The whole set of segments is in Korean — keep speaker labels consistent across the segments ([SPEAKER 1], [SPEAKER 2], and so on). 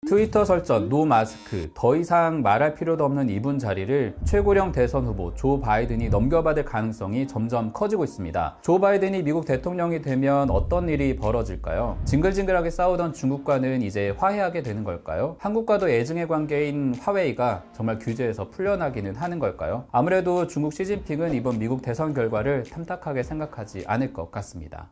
[SPEAKER 1] 트위터 설전, 노 마스크, 더 이상 말할 필요도 없는 이분 자리를 최고령 대선 후보 조 바이든이 넘겨받을 가능성이 점점 커지고 있습니다. 조 바이든이 미국 대통령이 되면 어떤 일이 벌어질까요? 징글징글하게 싸우던 중국과는 이제 화해하게 되는 걸까요? 한국과도 애증의 관계인 화웨이가 정말 규제에서 풀려나기는 하는 걸까요? 아무래도 중국 시진핑은 이번 미국 대선 결과를 탐탁하게 생각하지 않을 것 같습니다.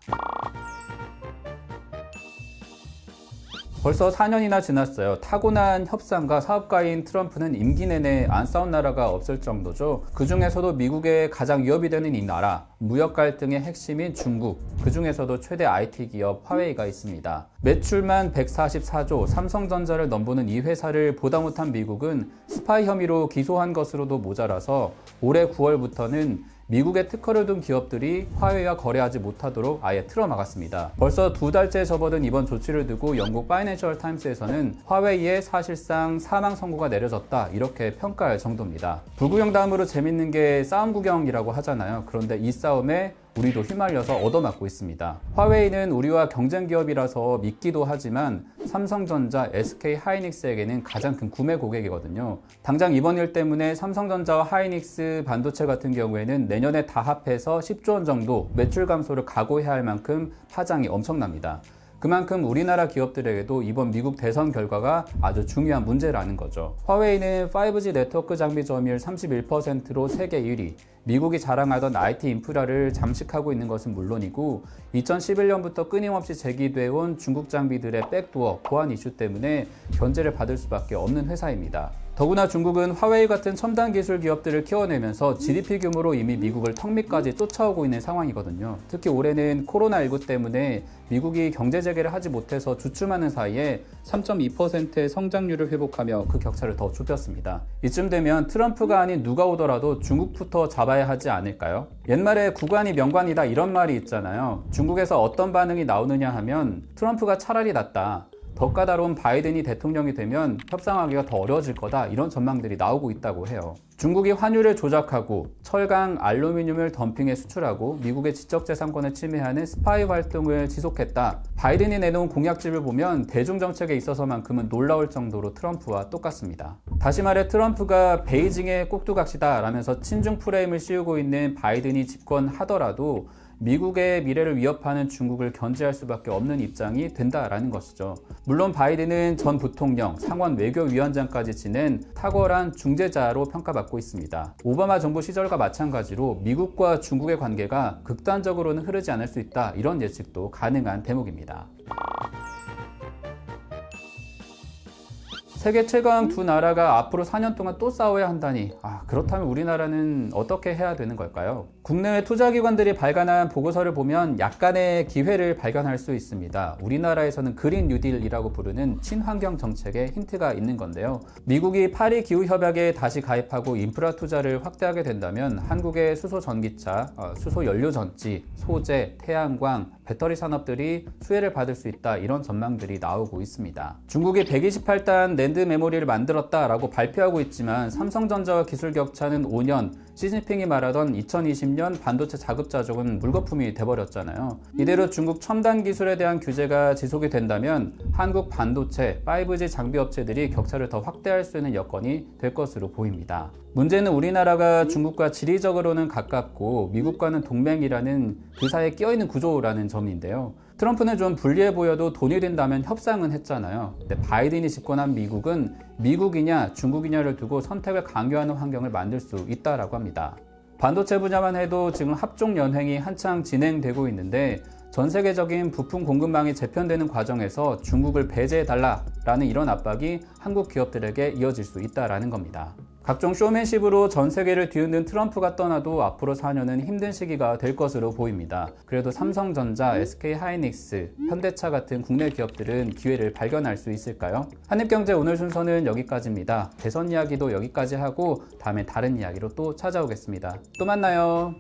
[SPEAKER 1] 벌써 4년이나 지났어요. 타고난 협상가 사업가인 트럼프는 임기 내내 안 싸운 나라가 없을 정도죠. 그 중에서도 미국의 가장 위협이 되는 이 나라, 무역 갈등의 핵심인 중국, 그 중에서도 최대 IT 기업 화웨이가 있습니다. 매출만 144조, 삼성전자를 넘보는 이 회사를 보다 못한 미국은 스파이 혐의로 기소한 것으로도 모자라서 올해 9월부터는 미국의 특허를 둔 기업들이 화웨이와 거래하지 못하도록 아예 틀어막았습니다. 벌써 2달째 접어든 이번 조치를 두고 영국 파이낸셜 타임스에서는 화웨이에 사실상 사망 선고가 내려졌다 이렇게 평가할 정도입니다. 불구경 다음으로 재밌는 게 싸움 구경이라고 하잖아요. 그런데 이 싸움에 우리도 휘말려서 얻어맞고 있습니다. 화웨이는 우리와 경쟁 기업이라서 믿기도 하지만 삼성전자, SK 하이닉스에게는 가장 큰 구매 고객이거든요. 당장 이번 일 때문에 삼성전자와 하이닉스 반도체 같은 경우에는 내년에 다 합해서 10조 원 정도 매출 감소를 각오해야 할 만큼 파장이 엄청납니다. 그만큼 우리나라 기업들에게도 이번 미국 대선 결과가 아주 중요한 문제라는 거죠. 화웨이는 5G 네트워크 장비 점유율 31%로 세계 1위, 미국이 자랑하던 IT 인프라를 잠식하고 있는 것은 물론이고 2011년부터 끊임없이 제기돼 온 중국 장비들의 백도어, 보안 이슈 때문에 견제를 받을 수밖에 없는 회사입니다. 더구나 중국은 화웨이 같은 첨단 기술 기업들을 키워내면서 GDP 규모로 이미 미국을 턱 밑까지 쫓아오고 있는 상황이거든요. 특히 올해는 코로나19 때문에 미국이 경제 재개를 하지 못해서 주춤하는 사이에 3.2%의 성장률을 회복하며 그 격차를 더 좁혔습니다. 이쯤 되면 트럼프가 아닌 누가 오더라도 중국부터 잡아야 하지 않을까요? 옛말에 국관이 명관이다 이런 말이 있잖아요. 중국에서 어떤 반응이 나오느냐 하면 트럼프가 차라리 낫다, 더 까다로운 바이든이 대통령이 되면 협상하기가 더 어려워질 거다 이런 전망들이 나오고 있다고 해요. 중국이 환율을 조작하고 철강, 알루미늄을 덤핑해 수출하고 미국의 지적재산권을 침해하는 스파이 활동을 지속했다. 바이든이 내놓은 공약집을 보면 대중정책에 있어서만큼은 놀라울 정도로 트럼프와 똑같습니다. 다시 말해 트럼프가 베이징의 꼭두각시다 라면서 친중 프레임을 씌우고 있는 바이든이 집권하더라도 미국의 미래를 위협하는 중국을 견제할 수밖에 없는 입장이 된다라는 것이죠. 물론 바이든은 전 부통령, 상원 외교위원장까지 지낸 탁월한 중재자로 평가받고 있습니다. 오바마 정부 시절과 마찬가지로 미국과 중국의 관계가 극단적으로는 흐르지 않을 수 있다 이런 예측도 가능한 대목입니다. 세계 최강 두 나라가 앞으로 4년 동안 또 싸워야 한다니, 그렇다면 우리나라는 어떻게 해야 되는 걸까요? 국내외 투자기관들이 발간한 보고서를 보면 약간의 기회를 발견할 수 있습니다. 우리나라에서는 그린 뉴딜이라고 부르는 친환경 정책에 힌트가 있는 건데요. 미국이 파리 기후협약에 다시 가입하고 인프라 투자를 확대하게 된다면 한국의 수소 전기차, 수소 연료 전지, 소재, 태양광, 배터리 산업들이 수혜를 받을 수 있다 이런 전망들이 나오고 있습니다. 중국이 128단 낸드 메모리를 만들었다라고 발표하고 있지만 삼성전자와 기술 격차는 5년, 시진핑이 말하던 2020년 반도체 자급자족은 물거품이 돼버렸잖아요. 이대로 중국 첨단 기술에 대한 규제가 지속이 된다면 한국 반도체, 5G 장비 업체들이 격차를 더 확대할 수 있는 여건이 될 것으로 보입니다. 문제는 우리나라가 중국과 지리적으로는 가깝고 미국과는 동맹이라는 그 사이에 끼어있는 구조라는 점인데요. 트럼프는 좀 불리해 보여도 돈이 된다면 협상은 했잖아요. 근데 바이든이 집권한 미국은 미국이냐 중국이냐를 두고 선택을 강요하는 환경을 만들 수 있다라고 합니다. 반도체 분야만 해도 지금 합종 연횡이 한창 진행되고 있는데 전 세계적인 부품 공급망이 재편되는 과정에서 중국을 배제해달라라는 이런 압박이 한국 기업들에게 이어질 수 있다라는 겁니다. 각종 쇼맨십으로 전 세계를 뒤흔든 트럼프가 떠나도 앞으로 4년은 힘든 시기가 될 것으로 보입니다. 그래도 삼성전자, SK 하이닉스, 현대차 같은 국내 기업들은 기회를 발견할 수 있을까요? 한입경제 오늘 순서는 여기까지입니다. 대선 이야기도 여기까지 하고 다음에 다른 이야기로 또 찾아오겠습니다. 또 만나요.